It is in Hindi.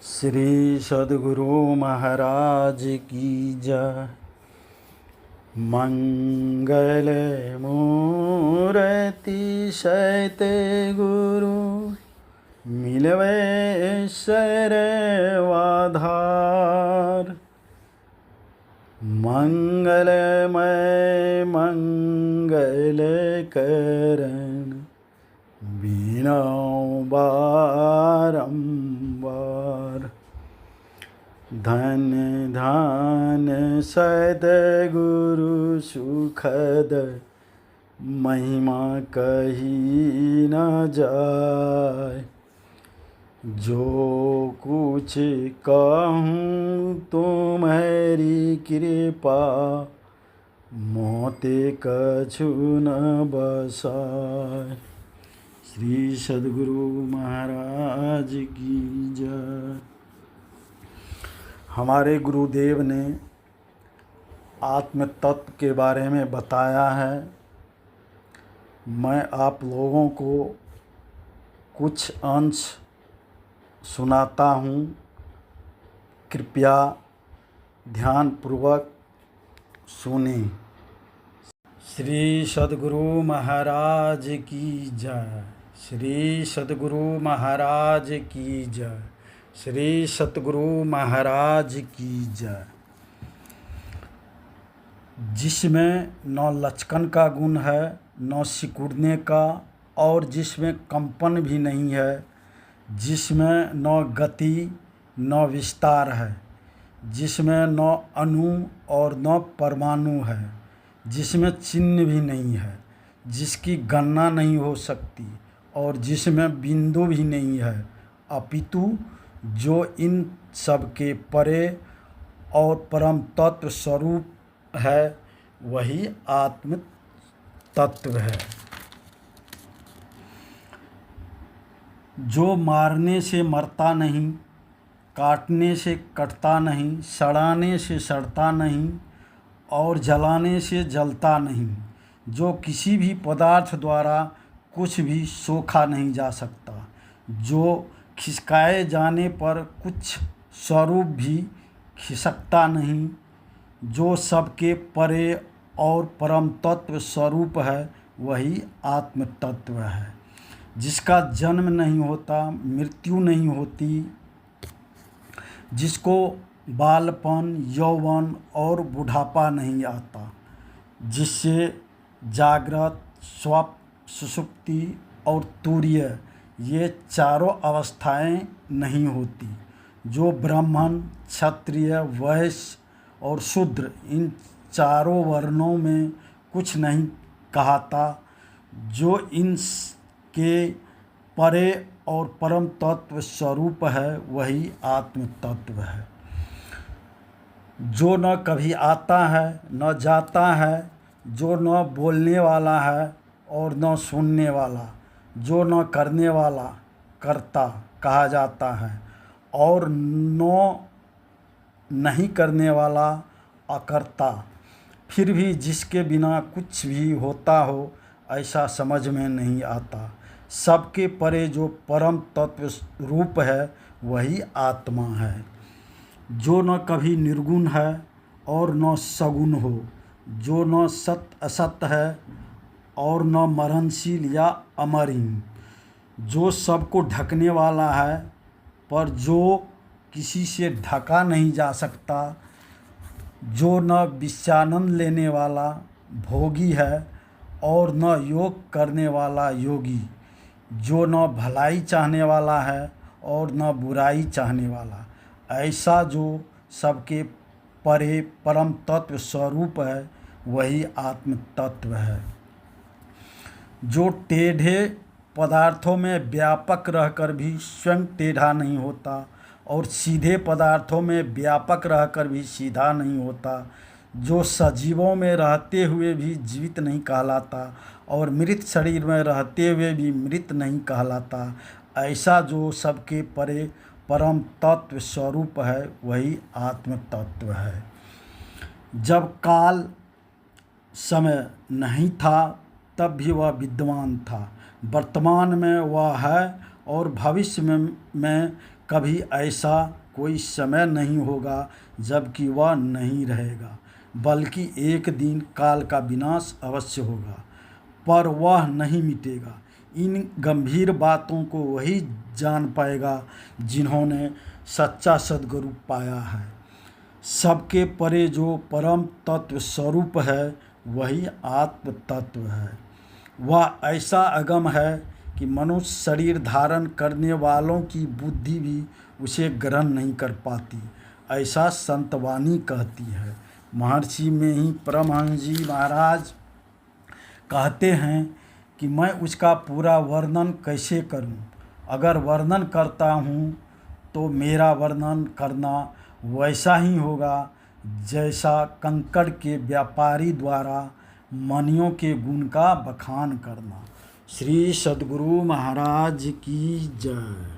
श्री सद्गुरु महाराज की जय। मंगल मूर्ति सत्य गुरु मिलवे सर्वाधार। मंगलमय मंगल करण बिना बारंबार। धन धन सद्गुरु सुखद महिमा कही न जाय। जो कुछ कहूँ तुम्हारी कृपा मोते कछु न बसाय। श्री सद्गुरु महाराज की जय। हमारे गुरुदेव ने आत्म तत्व के बारे में बताया है। मैं आप लोगों को कुछ अंश सुनाता हूँ, कृपया ध्यानपूर्वक सुनें। श्री सद्गुरु महाराज की जय। श्री सद्गुरु महाराज की जय। श्री सद्गुरु महाराज की जय। जिसमें न लचकन का गुण है, न सिकुड़ने का, और जिसमें कंपन भी नहीं है, जिसमें न गति न विस्तार है, जिसमें न अणु और न परमाणु है, जिसमें चिन्ह भी नहीं है, जिसकी गणना नहीं हो सकती, और जिसमें बिंदु भी नहीं है, अपितु जो इन सब के परे और परम तत्व स्वरूप है, वही आत्म तत्व है। जो मारने से मरता नहीं, काटने से कटता नहीं, सड़ाने से सड़ता नहीं और जलाने से जलता नहीं, जो किसी भी पदार्थ द्वारा कुछ भी सोखा नहीं जा सकता, जो खिसकाए जाने पर कुछ स्वरूप भी खिसकता नहीं, जो सबके परे और परम तत्व स्वरूप है, वही आत्म तत्व है। जिसका जन्म नहीं होता, मृत्यु नहीं होती, जिसको बालपन, यौवन और बुढ़ापा नहीं आता, जिससे जागृत, स्वप्न, सुषुप्ति और तुरीय ये चारों अवस्थाएं नहीं होती, जो ब्राह्मण, क्षत्रिय, वैश्य और शूद्र इन चारों वर्णों में कुछ नहीं कहता, जो इन के परे और परम तत्व स्वरूप है, वही आत्म तत्व है। जो न कभी आता है न जाता है, जो न बोलने वाला है और न सुनने वाला, जो न करने वाला करता कहा जाता है, और नहीं करने वाला अकर्ता, फिर भी जिसके बिना कुछ भी होता हो ऐसा समझ में नहीं आता। सबके परे जो परम तत्व रूप है, वही आत्मा है। जो न कभी निर्गुण है और न सगुण हो, जो न सत असत है और न मरणशील या अमरिन, जो सबको ढकने वाला है पर जो किसी से ढका नहीं जा सकता, जो न विषयानंद लेने वाला भोगी है और न योग करने वाला योगी, जो न भलाई चाहने वाला है और न बुराई चाहने वाला, ऐसा जो सबके परे परम तत्व स्वरूप है, वही आत्म तत्व है। जो टेढ़े पदार्थों में व्यापक रहकर भी स्वयं टेढ़ा नहीं होता, और सीधे पदार्थों में व्यापक रहकर भी सीधा नहीं होता, जो सजीवों में रहते हुए भी जीवित नहीं कहलाता और मृत शरीर में रहते हुए भी मृत नहीं कहलाता, ऐसा जो सबके परे परम तत्व स्वरूप है, वही आत्म तत्व है। जब काल समय नहीं था, तब भी वह विद्वान था। वर्तमान में वह है और भविष्य में कभी ऐसा कोई समय नहीं होगा जबकि वह नहीं रहेगा, बल्कि एक दिन काल का विनाश अवश्य होगा, पर वह नहीं मिटेगा। इन गंभीर बातों को वही जान पाएगा जिन्होंने सच्चा सद्गुरु पाया है। सबके परे जो परम तत्व स्वरूप है वही आत्म तत्व है। वह ऐसा अगम है कि मनुष्य शरीर धारण करने वालों की बुद्धि भी उसे ग्रहण नहीं कर पाती, ऐसा संतवाणी कहती है। महर्षि में ही परमहंस जी महाराज कहते हैं कि मैं उसका पूरा वर्णन कैसे करूं? अगर वर्णन करता हूं तो मेरा वर्णन करना वैसा ही होगा जैसा कंकड़ के व्यापारी द्वारा मणियों के गुण का बखान करना। श्री सद्गुरु महाराज की जय।